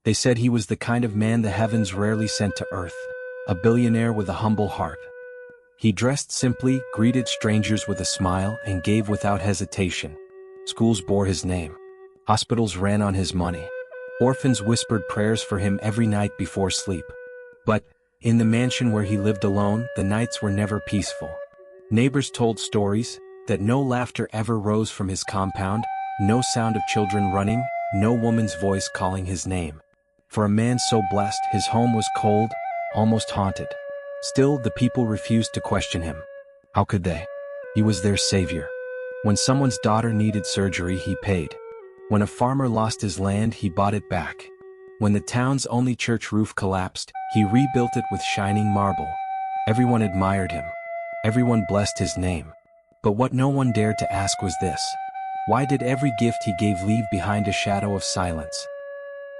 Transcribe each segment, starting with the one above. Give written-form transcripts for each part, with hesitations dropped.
They said he was the kind of man the heavens rarely sent to earth, a billionaire with a humble heart. He dressed simply, greeted strangers with a smile, and gave without hesitation. Schools bore his name. Hospitals ran on his money. Orphans whispered prayers for him every night before sleep. But, in the mansion where he lived alone, the nights were never peaceful. Neighbors told stories that no laughter ever rose from his compound, no sound of children running, no woman's voice calling his name. For a man so blessed, his home was cold, almost haunted. Still, the people refused to question him. How could they? He was their savior. When someone's daughter needed surgery, he paid. When a farmer lost his land, he bought it back. When the town's only church roof collapsed, he rebuilt it with shining marble. Everyone admired him. Everyone blessed his name. But what no one dared to ask was this: why did every gift he gave leave behind a shadow of silence?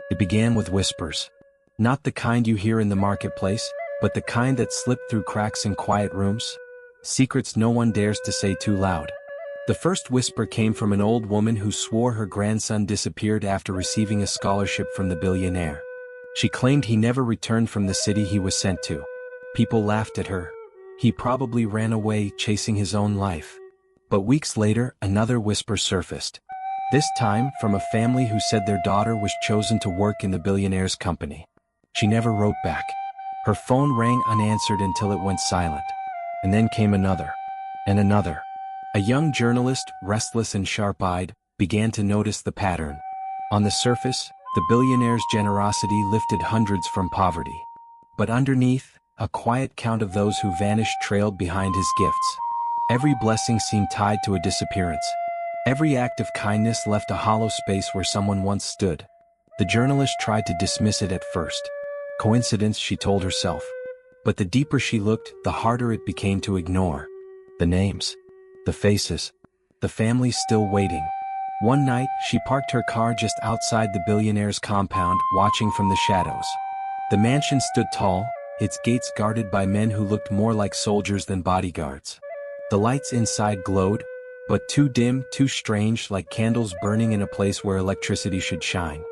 It began with whispers. Not the kind you hear in the marketplace, but the kind that slip through cracks in quiet rooms. Secrets no one dares to say too loud. The first whisper came from an old woman who swore her grandson disappeared after receiving a scholarship from the billionaire. She claimed he never returned from the city he was sent to. People laughed at her. He probably ran away chasing his own life. But weeks later, another whisper surfaced. This time from a family who said their daughter was chosen to work in the billionaire's company. She never wrote back. Her phone rang unanswered until it went silent. And then came another. And another. A young journalist, restless and sharp-eyed, began to notice the pattern. On the surface, the billionaire's generosity lifted hundreds from poverty. But underneath, a quiet count of those who vanished trailed behind his gifts. Every blessing seemed tied to a disappearance. Every act of kindness left a hollow space where someone once stood. The journalist tried to dismiss it at first. Coincidence, she told herself. But the deeper she looked, the harder it became to ignore. The names. The faces. The families still waiting. One night, she parked her car just outside the billionaire's compound, watching from the shadows. The mansion stood tall, its gates guarded by men who looked more like soldiers than bodyguards. The lights inside glowed, but too dim, too strange, like candles burning in a place where electricity should shine.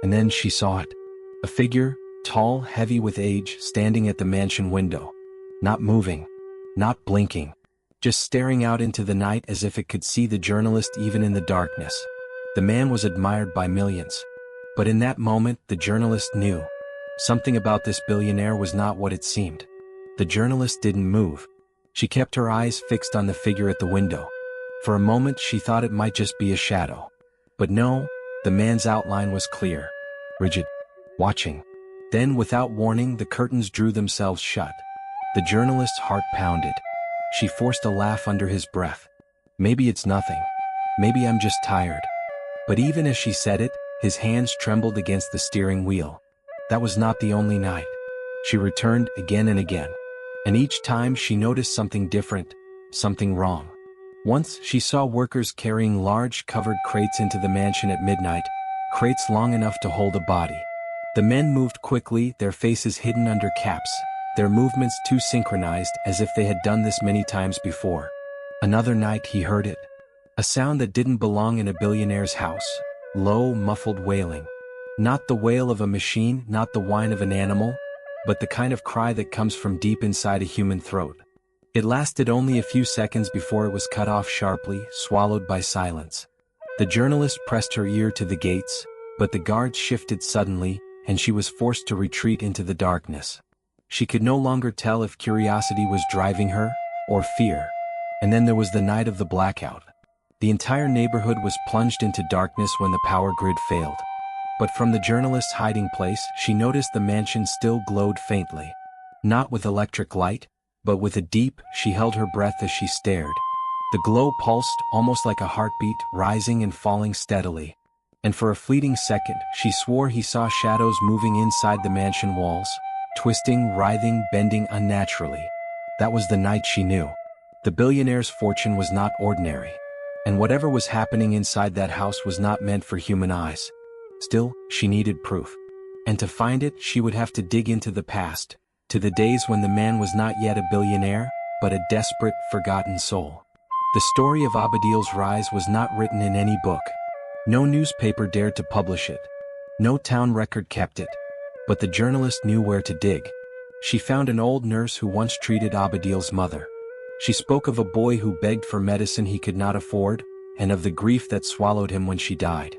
And then she saw it. A figure, tall, heavy with age, standing at the mansion window. Not moving. Not blinking. Just staring out into the night as if it could see the journalist even in the darkness. The man was admired by millions. But in that moment, the journalist knew. Something about this billionaire was not what it seemed. The journalist didn't move. She kept her eyes fixed on the figure at the window. For a moment she thought it might just be a shadow. But no, the man's outline was clear. Rigid. Watching. Then, without warning, the curtains drew themselves shut. The journalist's heart pounded. She forced a laugh under his breath. Maybe it's nothing. Maybe I'm just tired. But even as she said it, his hands trembled against the steering wheel. That was not the only night. She returned again and again. And each time she noticed something different, something wrong. Once she saw workers carrying large covered crates into the mansion at midnight, crates long enough to hold a body. The men moved quickly, their faces hidden under caps, their movements too synchronized as if they had done this many times before. Another night he heard it. A sound that didn't belong in a billionaire's house. Low, muffled wailing. Not the wail of a machine, not the whine of an animal, but the kind of cry that comes from deep inside a human throat. It lasted only a few seconds before it was cut off sharply, swallowed by silence. The journalist pressed her ear to the gates, but the guards shifted suddenly, and she was forced to retreat into the darkness. She could no longer tell if curiosity was driving her, or fear. And then there was the night of the blackout. The entire neighborhood was plunged into darkness when the power grid failed. But from the journalist's hiding place, she noticed the mansion still glowed faintly. Not with electric light, but with a deep, she held her breath as she stared. The glow pulsed, almost like a heartbeat, rising and falling steadily. And for a fleeting second, she swore he saw shadows moving inside the mansion walls, twisting, writhing, bending unnaturally. That was the night she knew. The billionaire's fortune was not ordinary. And whatever was happening inside that house was not meant for human eyes. Still, she needed proof. And to find it, she would have to dig into the past, to the days when the man was not yet a billionaire, but a desperate, forgotten soul. The story of Abadil's rise was not written in any book. No newspaper dared to publish it. No town record kept it. But the journalist knew where to dig. She found an old nurse who once treated Abadil's mother. She spoke of a boy who begged for medicine he could not afford, and of the grief that swallowed him when she died.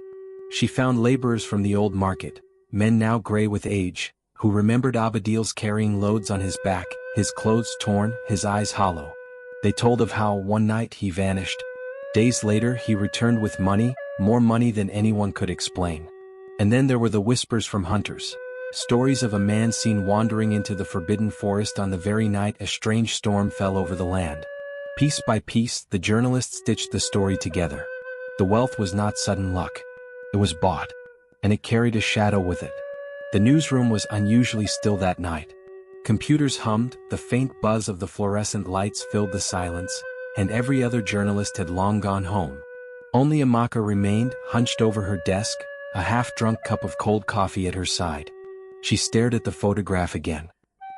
She found laborers from the old market, men now gray with age, who remembered Abadil's carrying loads on his back, his clothes torn, his eyes hollow. They told of how, one night, he vanished. Days later, he returned with money, more money than anyone could explain. And then there were the whispers from hunters. Stories of a man seen wandering into the forbidden forest on the very night a strange storm fell over the land. Piece by piece, the journalist stitched the story together. The wealth was not sudden luck. It was bought. And it carried a shadow with it. The newsroom was unusually still that night. Computers hummed, the faint buzz of the fluorescent lights filled the silence, and every other journalist had long gone home. Only Amaka remained, hunched over her desk, a half-drunk cup of cold coffee at her side. She stared at the photograph again.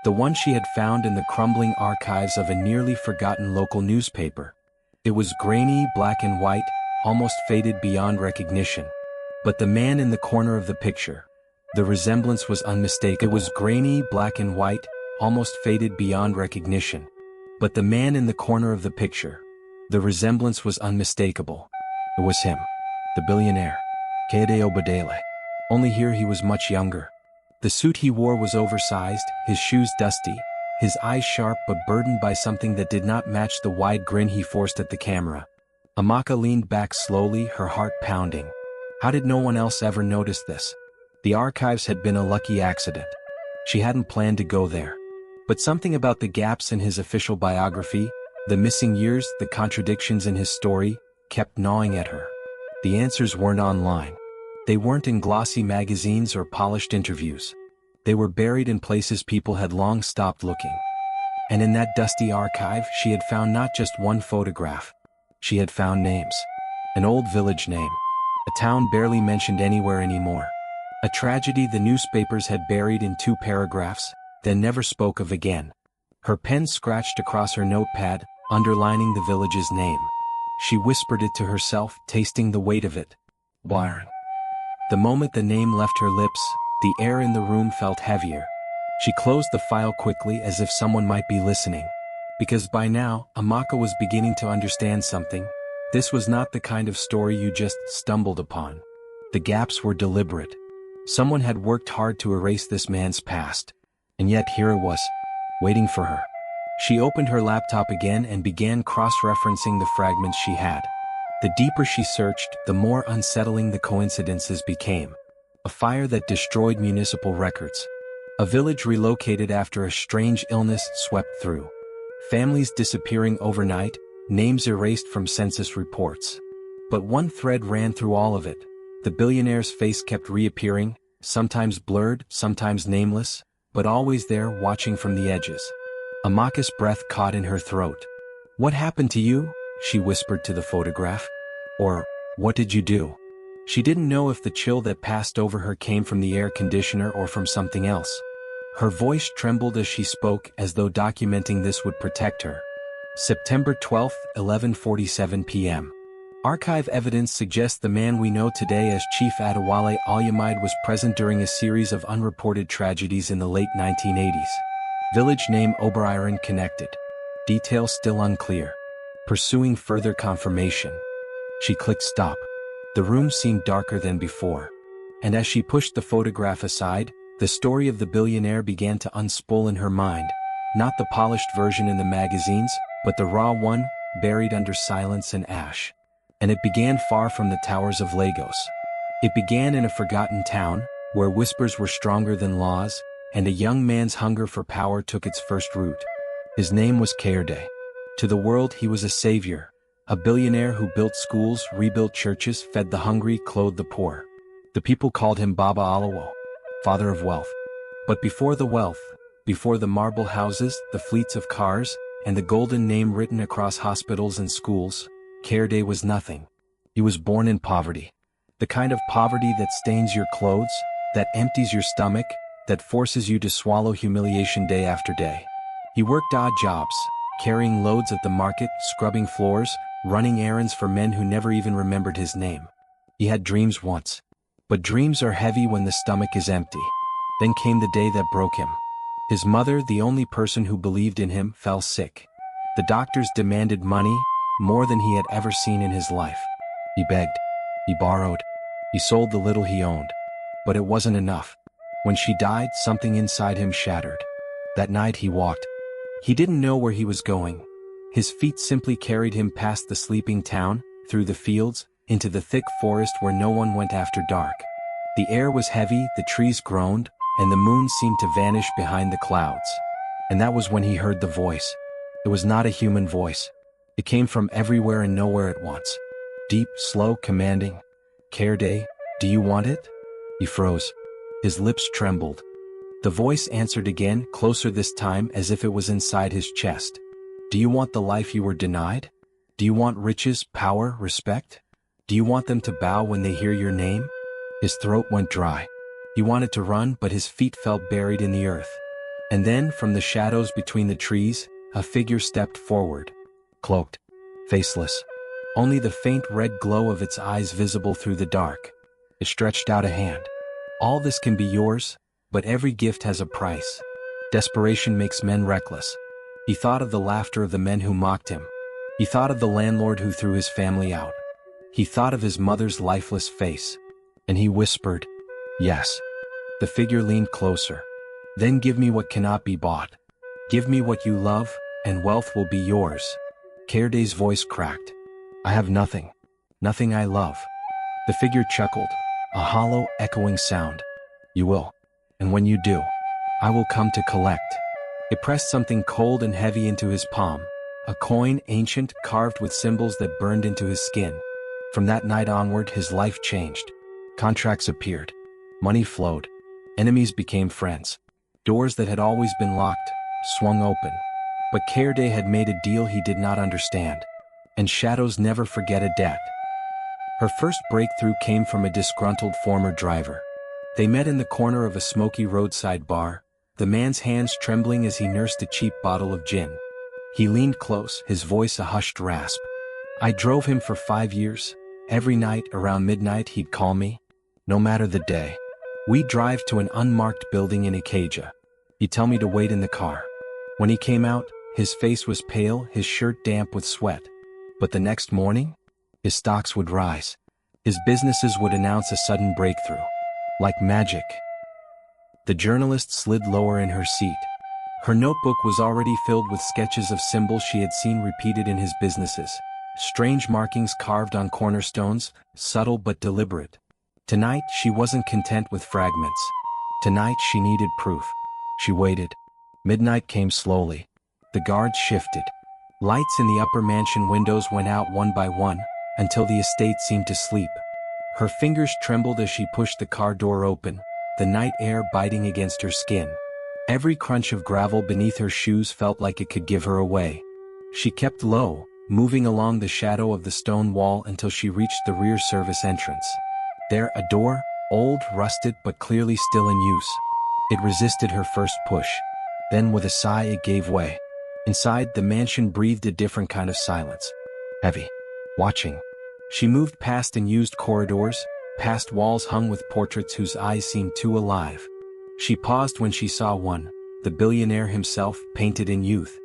The one she had found in the crumbling archives of a nearly forgotten local newspaper. It was grainy, black and white, almost faded beyond recognition. But the man in the corner of the picture, the resemblance was unmistakable. It was grainy, black and white, almost faded beyond recognition. But the man in the corner of the picture, the resemblance was unmistakable. It was him, the billionaire, Kede Obadele. Only here he was much younger. The suit he wore was oversized, his shoes dusty, his eyes sharp but burdened by something that did not match the wide grin he forced at the camera. Amaka leaned back slowly, her heart pounding. How did no one else ever notice this? The archives had been a lucky accident. She hadn't planned to go there. But something about the gaps in his official biography, the missing years, the contradictions in his story, kept gnawing at her. The answers weren't online. They weren't in glossy magazines or polished interviews. They were buried in places people had long stopped looking. And in that dusty archive, she had found not just one photograph. She had found names. An old village name. A town barely mentioned anywhere anymore. A tragedy the newspapers had buried in 2 paragraphs, then never spoke of again. Her pen scratched across her notepad, underlining the village's name. She whispered it to herself, tasting the weight of it. Byron. The moment the name left her lips, the air in the room felt heavier. She closed the file quickly as if someone might be listening. Because by now, Amaka was beginning to understand something. This was not the kind of story you just stumbled upon. The gaps were deliberate. Someone had worked hard to erase this man's past. And yet here it was, waiting for her. She opened her laptop again and began cross-referencing the fragments she had. The deeper she searched, the more unsettling the coincidences became. A fire that destroyed municipal records. A village relocated after a strange illness swept through. Families disappearing overnight, names erased from census reports. But one thread ran through all of it. The billionaire's face kept reappearing, sometimes blurred, sometimes nameless, but always there watching from the edges. Amaka's breath caught in her throat. "What happened to you?" she whispered to the photograph. Or, "What did you do?" She didn't know if the chill that passed over her came from the air conditioner or from something else. Her voice trembled as she spoke, as though documenting this would protect her. September 12, 11:47 p.m. Archive evidence suggests the man we know today as Chief Adewale Alyamide was present during a series of unreported tragedies in the late 1980s. Village name Oberiron connected. Details still unclear. Pursuing further confirmation. She clicked stop. The room seemed darker than before. And as she pushed the photograph aside, the story of the billionaire began to unspool in her mind. Not the polished version in the magazines, but the raw one, buried under silence and ash. And it began far from the towers of Lagos. It began in a forgotten town, where whispers were stronger than laws, and a young man's hunger for power took its first root. His name was Kerde. To the world he was a savior, a billionaire who built schools, rebuilt churches, fed the hungry, clothed the poor. The people called him Baba Alawo, father of wealth. But before the wealth, before the marble houses, the fleets of cars, and the golden name written across hospitals and schools, Kerde was nothing. He was born in poverty. The kind of poverty that stains your clothes, that empties your stomach, that forces you to swallow humiliation day after day. He worked odd jobs, carrying loads at the market, scrubbing floors, running errands for men who never even remembered his name. He had dreams once. But dreams are heavy when the stomach is empty. Then came the day that broke him. His mother, the only person who believed in him, fell sick. The doctors demanded money, more than he had ever seen in his life. He begged. He borrowed. He sold the little he owned. But it wasn't enough. When she died, something inside him shattered. That night he walked. He didn't know where he was going. His feet simply carried him past the sleeping town, through the fields, into the thick forest where no one went after dark. The air was heavy, the trees groaned, and the moon seemed to vanish behind the clouds. And that was when he heard the voice. It was not a human voice. It came from everywhere and nowhere at once. Deep, slow, commanding. "Cairde, do you want it?" He froze. His lips trembled. The voice answered again, closer this time, as if it was inside his chest. "Do you want the life you were denied? Do you want riches, power, respect? Do you want them to bow when they hear your name?" His throat went dry. He wanted to run, but his feet felt buried in the earth. And then, from the shadows between the trees, a figure stepped forward. Cloaked. Faceless. Only the faint red glow of its eyes visible through the dark. It stretched out a hand. "All this can be yours, but every gift has a price. Desperation makes men reckless." He thought of the laughter of the men who mocked him. He thought of the landlord who threw his family out. He thought of his mother's lifeless face. And he whispered, "Yes." The figure leaned closer. "Then give me what cannot be bought. Give me what you love, and wealth will be yours." Cairde's voice cracked. "I have nothing. Nothing I love." The figure chuckled, a hollow, echoing sound. "You will. And when you do, I will come to collect." It pressed something cold and heavy into his palm. A coin, ancient, carved with symbols that burned into his skin. From that night onward, his life changed. Contracts appeared. Money flowed. Enemies became friends. Doors that had always been locked swung open. But Cairde had made a deal he did not understand. And shadows never forget a debt. Her first breakthrough came from a disgruntled former driver. They met in the corner of a smoky roadside bar, the man's hands trembling as he nursed a cheap bottle of gin. He leaned close, his voice a hushed rasp. "I drove him for 5 years. Every night, around midnight, he'd call me. No matter the day. We'd drive to an unmarked building in Acadia. He'd tell me to wait in the car. When he came out, his face was pale, his shirt damp with sweat. But the next morning, his stocks would rise. His businesses would announce a sudden breakthrough. Like magic." The journalist slid lower in her seat. Her notebook was already filled with sketches of symbols she had seen repeated in his businesses. Strange markings carved on cornerstones, subtle but deliberate. Tonight, she wasn't content with fragments. Tonight, she needed proof. She waited. Midnight came slowly. The guards shifted. Lights in the upper mansion windows went out one by one, until the estate seemed to sleep. Her fingers trembled as she pushed the car door open, the night air biting against her skin. Every crunch of gravel beneath her shoes felt like it could give her away. She kept low, moving along the shadow of the stone wall until she reached the rear service entrance. There, a door, old, rusted, but clearly still in use. It resisted her first push. Then, with a sigh, it gave way. Inside, the mansion breathed a different kind of silence. Heavy. Watching. She moved past unused corridors, past walls hung with portraits whose eyes seemed too alive. She paused when she saw one, the billionaire himself, painted in youth.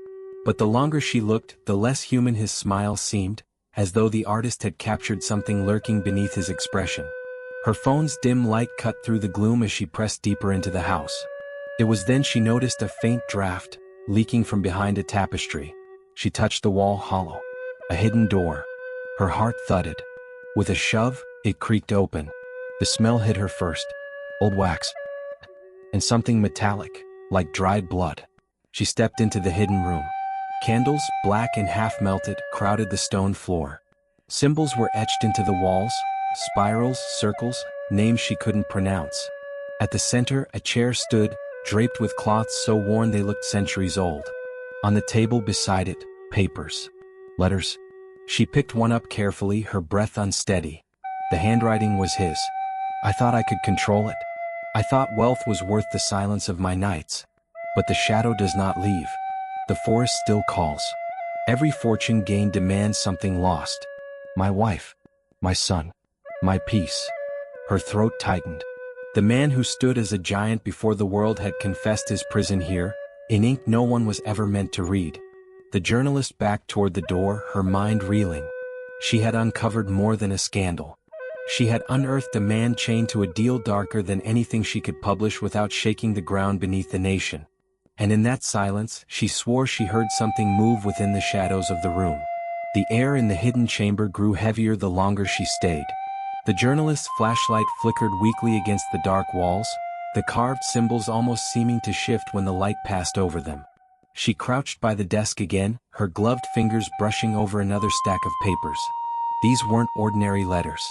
But the longer she looked, the less human his smile seemed, as though the artist had captured something lurking beneath his expression. Her phone's dim light cut through the gloom as she pressed deeper into the house. It was then she noticed a faint draft, leaking from behind a tapestry. She touched the wall hollow. A hidden door. Her heart thudded. With a shove, it creaked open. The smell hit her first. Old wax. And something metallic, like dried blood. She stepped into the hidden room. Candles, black and half-melted, crowded the stone floor. Symbols were etched into the walls, spirals, circles, names she couldn't pronounce. At the center, a chair stood, draped with cloths so worn they looked centuries old. On the table beside it, papers. Letters. She picked one up carefully, her breath unsteady. The handwriting was his. "I thought I could control it. I thought wealth was worth the silence of my nights. But the shadow does not leave. The forest still calls. Every fortune gained demands something lost. My wife. My son. My peace." Her throat tightened. The man who stood as a giant before the world had confessed his prison here, in ink no one was ever meant to read. The journalist backed toward the door, her mind reeling. She had uncovered more than a scandal. She had unearthed a man chained to a deal darker than anything she could publish without shaking the ground beneath the nation. And in that silence, she swore she heard something move within the shadows of the room. The air in the hidden chamber grew heavier the longer she stayed. The journalist's flashlight flickered weakly against the dark walls, the carved symbols almost seeming to shift when the light passed over them. She crouched by the desk again, her gloved fingers brushing over another stack of papers. These weren't ordinary letters.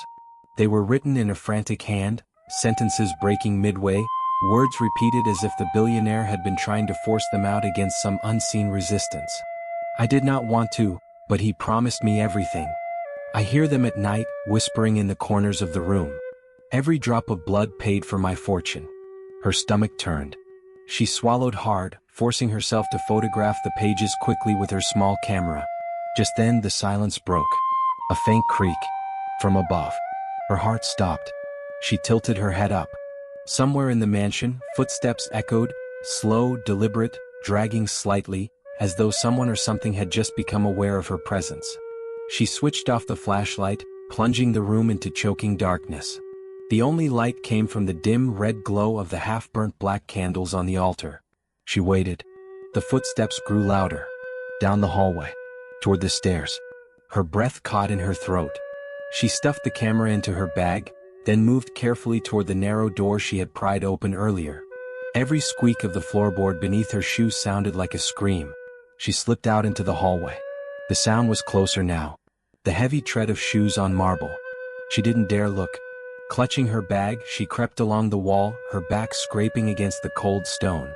They were written in a frantic hand, sentences breaking midway, words repeated as if the billionaire had been trying to force them out against some unseen resistance. I did not want to, but he promised me everything. I hear them at night, whispering in the corners of the room. Every drop of blood paid for my fortune. Her stomach turned. She swallowed hard, forcing herself to photograph the pages quickly with her small camera. Just then the silence broke. A faint creak. From above. Her heart stopped. She tilted her head up. Somewhere in the mansion, footsteps echoed, slow, deliberate, dragging slightly, as though someone or something had just become aware of her presence. She switched off the flashlight, plunging the room into choking darkness. The only light came from the dim red glow of the half-burnt black candles on the altar. She waited. The footsteps grew louder. Down the hallway. Toward the stairs. Her breath caught in her throat. She stuffed the camera into her bag, then moved carefully toward the narrow door she had pried open earlier. Every squeak of the floorboard beneath her shoes sounded like a scream. She slipped out into the hallway. The sound was closer now. The heavy tread of shoes on marble. She didn't dare look. Clutching her bag, she crept along the wall, her back scraping against the cold stone.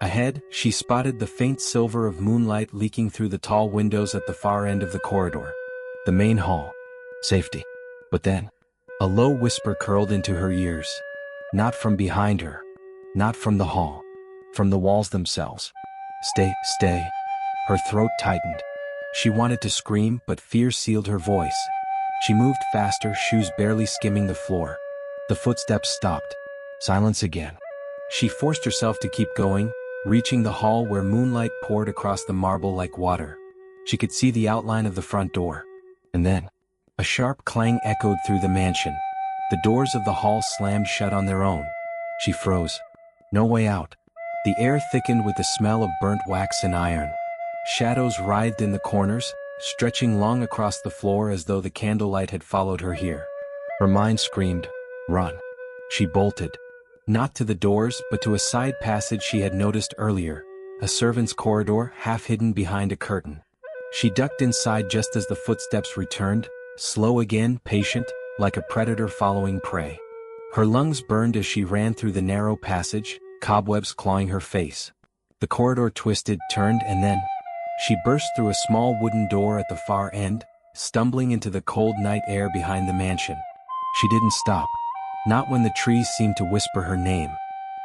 Ahead, she spotted the faint silver of moonlight leaking through the tall windows at the far end of the corridor. The main hall. Safety. But then, a low whisper curled into her ears. Not from behind her. Not from the hall. From the walls themselves. Stay, stay. Her throat tightened. She wanted to scream, but fear sealed her voice. She moved faster, shoes barely skimming the floor. The footsteps stopped. Silence again. She forced herself to keep going, reaching the hall where moonlight poured across the marble like water. She could see the outline of the front door. And then, a sharp clang echoed through the mansion. The doors of the hall slammed shut on their own. She froze. No way out. The air thickened with the smell of burnt wax and iron. Shadows writhed in the corners, stretching long across the floor as though the candlelight had followed her here. Her mind screamed, "Run." She bolted. Not to the doors, but to a side passage she had noticed earlier, a servant's corridor half hidden behind a curtain. She ducked inside just as the footsteps returned, slow again, patient, like a predator following prey. Her lungs burned as she ran through the narrow passage, cobwebs clawing her face. The corridor twisted, turned, and then she burst through a small wooden door at the far end, stumbling into the cold night air behind the mansion. She didn't stop. Not when the trees seemed to whisper her name.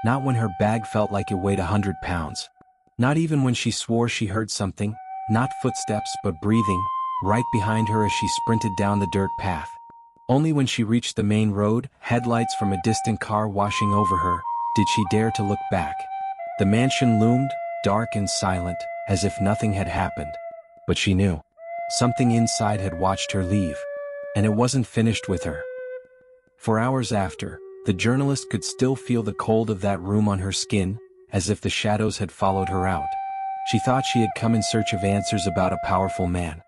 Not when her bag felt like it weighed 100 pounds. Not even when she swore she heard something, not footsteps but breathing, right behind her as she sprinted down the dirt path. Only when she reached the main road, headlights from a distant car washing over her, did she dare to look back. The mansion loomed, dark and silent, as if nothing had happened. But she knew. Something inside had watched her leave. And it wasn't finished with her. For hours after, the journalist could still feel the cold of that room on her skin, as if the shadows had followed her out. She thought she had come in search of answers about a powerful man.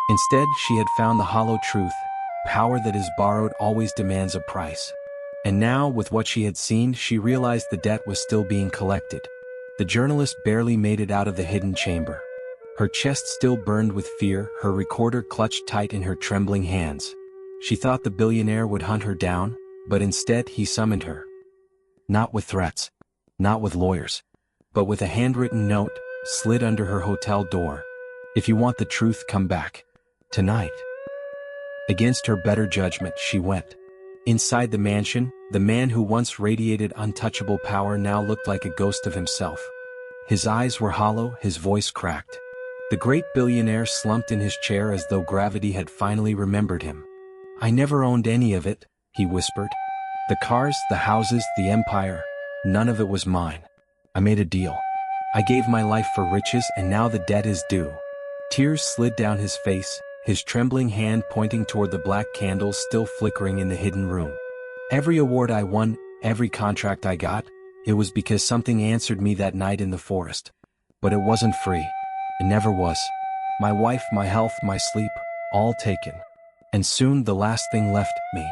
Instead, she had found the hollow truth. Power that is borrowed always demands a price. And now, with what she had seen, she realized the debt was still being collected. The journalist barely made it out of the hidden chamber. Her chest still burned with fear, her recorder clutched tight in her trembling hands. She thought the billionaire would hunt her down, but instead he summoned her. Not with threats. Not with lawyers. But with a handwritten note, slid under her hotel door. If you want the truth, come back. Tonight. Against her better judgment, she went. Inside the mansion, the man who once radiated untouchable power now looked like a ghost of himself. His eyes were hollow, his voice cracked. The great billionaire slumped in his chair as though gravity had finally remembered him. I never owned any of it, he whispered. The cars, the houses, the empire, none of it was mine. I made a deal. I gave my life for riches and now the debt is due. Tears slid down his face, his trembling hand pointing toward the black candles still flickering in the hidden room. Every award I won, every contract I got, it was because something answered me that night in the forest. But it wasn't free. It never was. My wife, my health, my sleep, all taken. And soon the last thing left me.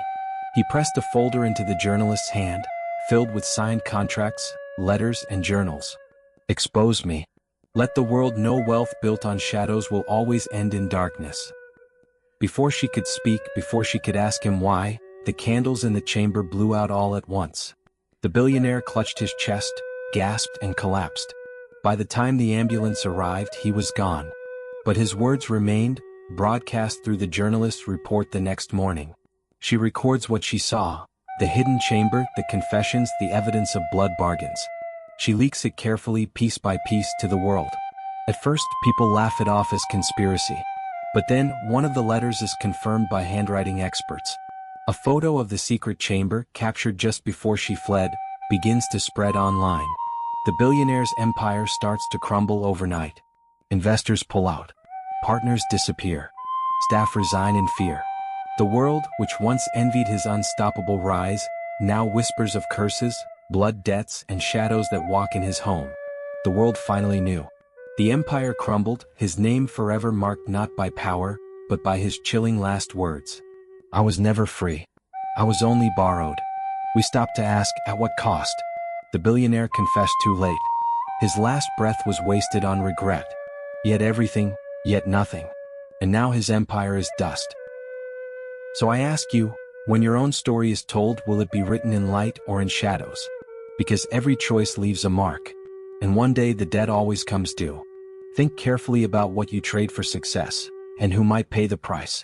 He pressed a folder into the journalist's hand, filled with signed contracts, letters, and journals. Expose me. Let the world know wealth built on shadows will always end in darkness. Before she could speak, before she could ask him why, the candles in the chamber blew out all at once. The billionaire clutched his chest, gasped, and collapsed. By the time the ambulance arrived, he was gone. But his words remained, broadcast through the journalist's report the next morning. She records what she saw, the hidden chamber, the confessions, the evidence of blood bargains. She leaks it carefully, piece by piece, to the world. At first, people laugh it off as conspiracy. But then, one of the letters is confirmed by handwriting experts. A photo of the secret chamber, captured just before she fled, begins to spread online. The billionaire's empire starts to crumble overnight. Investors pull out. Partners disappear. Staff resign in fear. The world, which once envied his unstoppable rise, now whispers of curses, blood debts, and shadows that walk in his home. The world finally knew. The empire crumbled, his name forever marked not by power, but by his chilling last words. I was never free. I was only borrowed. We stopped to ask, at what cost? The billionaire confessed too late. His last breath was wasted on regret. Yet everything, yet nothing. And now his empire is dust. So I ask you, when your own story is told, will it be written in light or in shadows? Because every choice leaves a mark. And one day the debt always comes due. Think carefully about what you trade for success, and who might pay the price.